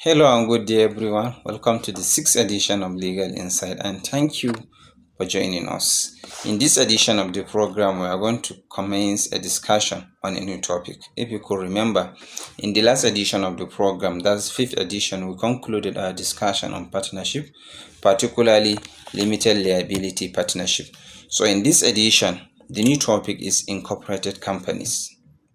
Hello and good day, everyone. Welcome to the sixth edition of Legal Insight, and thank you for joining us. In this edition of the program, we are going to commence a discussion on a new topic. If you could remember, in the last edition of the program, that's fifth edition, we concluded our discussion on partnership, particularly limited liability partnership. So in this edition, the new topic is incorporated companies.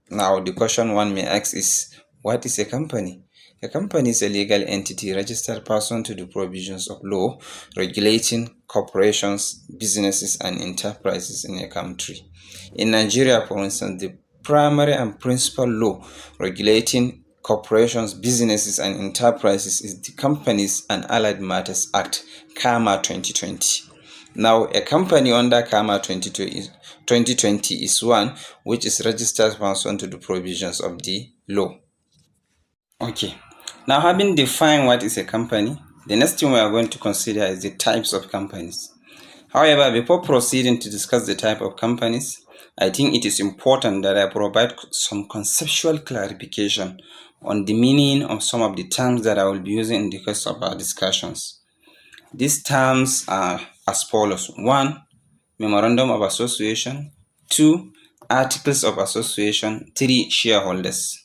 Now, the question one may ask is, what is a company? A company is a legal entity registered pursuant to the provisions of law regulating corporations, businesses, and enterprises in a country. In Nigeria, for instance, the primary and principal law regulating corporations, businesses, and enterprises is the Companies and Allied Matters Act, CAMA 2020. Now, a company under CAMA 2020 is one which is registered pursuant to the provisions of the law. Okay, now having defined what is a company, the next thing we are going to consider is the types of companies. However, before proceeding to discuss the type of companies, I think it is important that I provide some conceptual clarification on the meaning of some of the terms that I will be using in the course of our discussions. These terms are as follows. 1. Memorandum of Association. 2. Articles of Association. 3. Shareholders.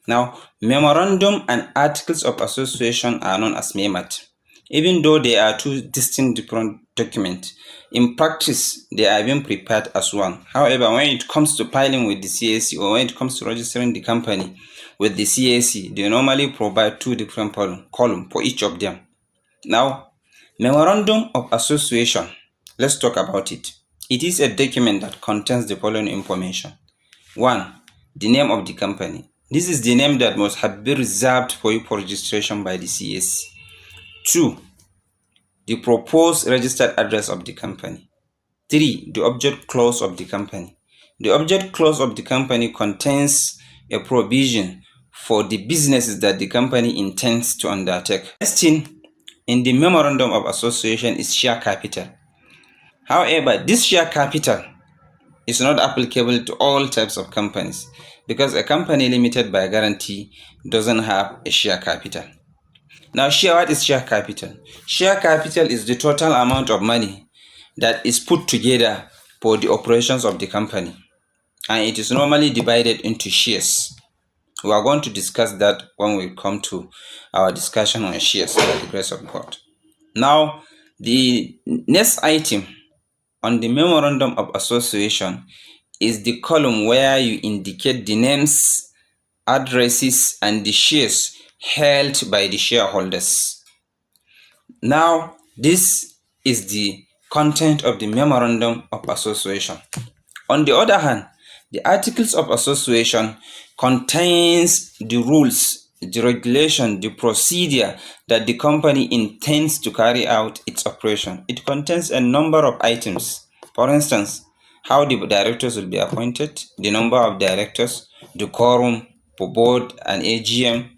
Now, memorandum and articles of association are known as MEMAT. Even though they are two distinct different documents, in practice, they are being prepared as one. However, when it comes to filing with the CAC or when it comes to registering the company with the CAC, they normally provide two different columns for each of them. Now, memorandum of association, let's talk about it. It is a document that contains the following information. 1. The name of the company. This is the name that must have been reserved for you for registration by the CAC. 2. The proposed registered address of the company. 3. The object clause of the company. The object clause of the company contains a provision for the businesses that the company intends to undertake. Next thing in the memorandum of association is share capital. However, this share capital is not applicable to all types of companies because a company limited by guarantee doesn't have a share capital. Now, what is share capital? Share capital is the total amount of money that is put together for the operations of the company, and it is normally divided into shares. We are going to discuss that when we come to our discussion on shares by the grace of God. Now, the next item on the memorandum of association is the column where you indicate the names, addresses, and the shares held by the shareholders. Now, this is the content of the memorandum of association. On the other hand, the articles of association contains the rules, the regulation, the procedure that the company intends to carry out its operation. It contains a number of items. For instance, how the directors will be appointed, the number of directors, the quorum for board and AGM,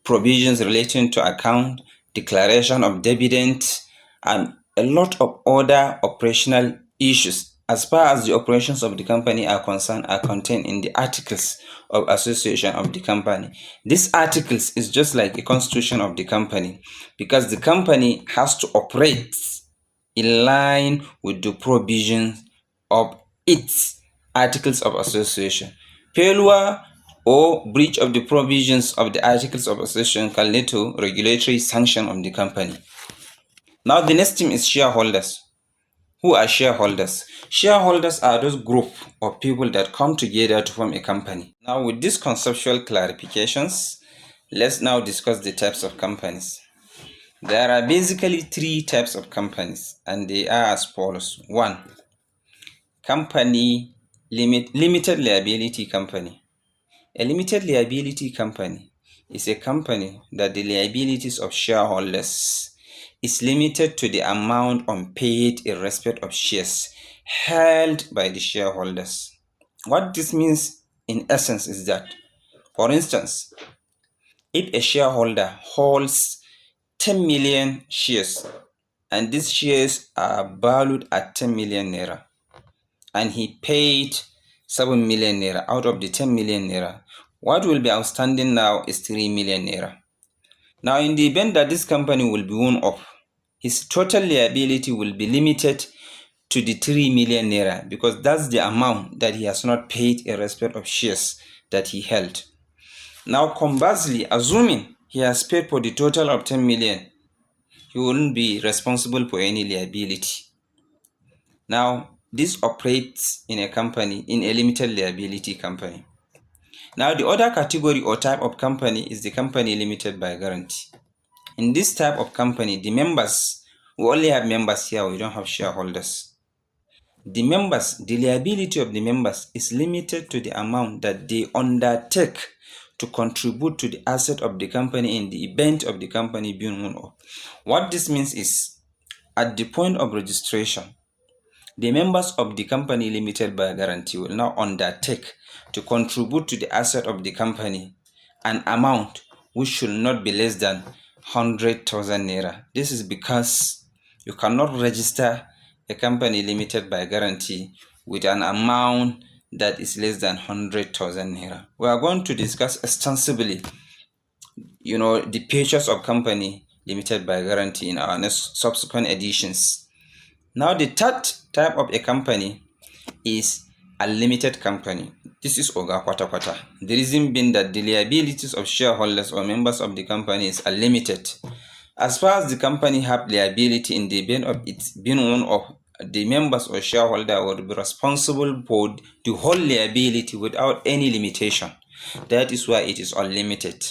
provisions relating to account, declaration of dividend, and a lot of other operational issues as far as the operations of the company are concerned are contained in the articles of association of the company. These articles is just like a constitution of the company because the company has to operate in line with the provisions of its articles of association. Failure or breach of the provisions of the articles of association can lead to regulatory sanction on the company. Now, the next thing is shareholders. Who are shareholders? Shareholders are those group of people that come together to form a company. Now, with these conceptual clarifications, let's now discuss the types of companies. There are basically three types of companies, and they are as follows. 1. Company limited liability company. A limited liability company is a company that the liabilities of shareholders is limited to the amount unpaid in respect of shares held by the shareholders. What this means in essence is that, for instance, if a shareholder holds 10 million shares and these shares are valued at 10 million naira and he paid 7 million naira out of the 10 million naira, what will be outstanding now is 3 million naira. Now, in the event that this company will be wound up, his total liability will be limited to the 3 million naira, because that's the amount that he has not paid in respect of shares that he held. Now, conversely, assuming he has paid for the total of 10 million, he wouldn't be responsible for any liability. Now, this operates in a company, in a limited liability company. Now, the other category or type of company is the company limited by guarantee. In this type of company, the members, we only have members here, we don't have shareholders. The members, the liability of the members is limited to the amount that they undertake to contribute to the asset of the company in the event of the company being wound up. What this means is, at the point of registration, the members of the company limited by guarantee will now undertake to contribute to the asset of the company an amount which should not be less than 100,000 naira. This is because you cannot register a company limited by guarantee with an amount that is less than 100,000 naira. We are going to discuss extensively, the features of company limited by guarantee in our next subsequent editions. Now, the third type of a company is a limited company. This is Oga Kwata Kwata. The reason being that the liabilities of shareholders or members of the company is unlimited. As far as the company have liability in the event of its being one of the members or shareholder will be responsible for the whole liability without any limitation. That is why it is unlimited.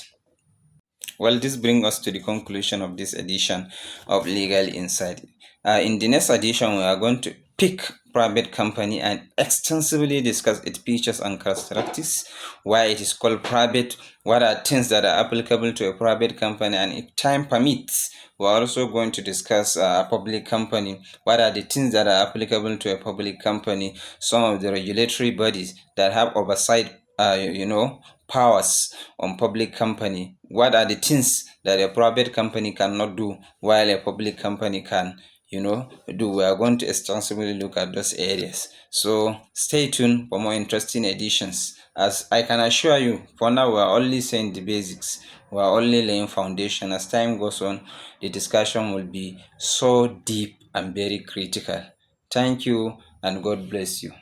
Well, this brings us to the conclusion of this edition of Legal Insight. In the next edition, we are going to pick private company and extensively discuss its features and characteristics, why it is called private, what are things that are applicable to a private company, and if time permits, we are also going to discuss a public company, what are the things that are applicable to a public company, some of the regulatory bodies that have oversight powers on public company, what are the things that a private company cannot do while a public company can do. We are going to extensively look at those areas, so stay tuned for more interesting editions. As I can assure you, for now we are only saying the basics, we are only laying foundation. As time goes on, the discussion will be so deep and very critical. Thank you and God bless you.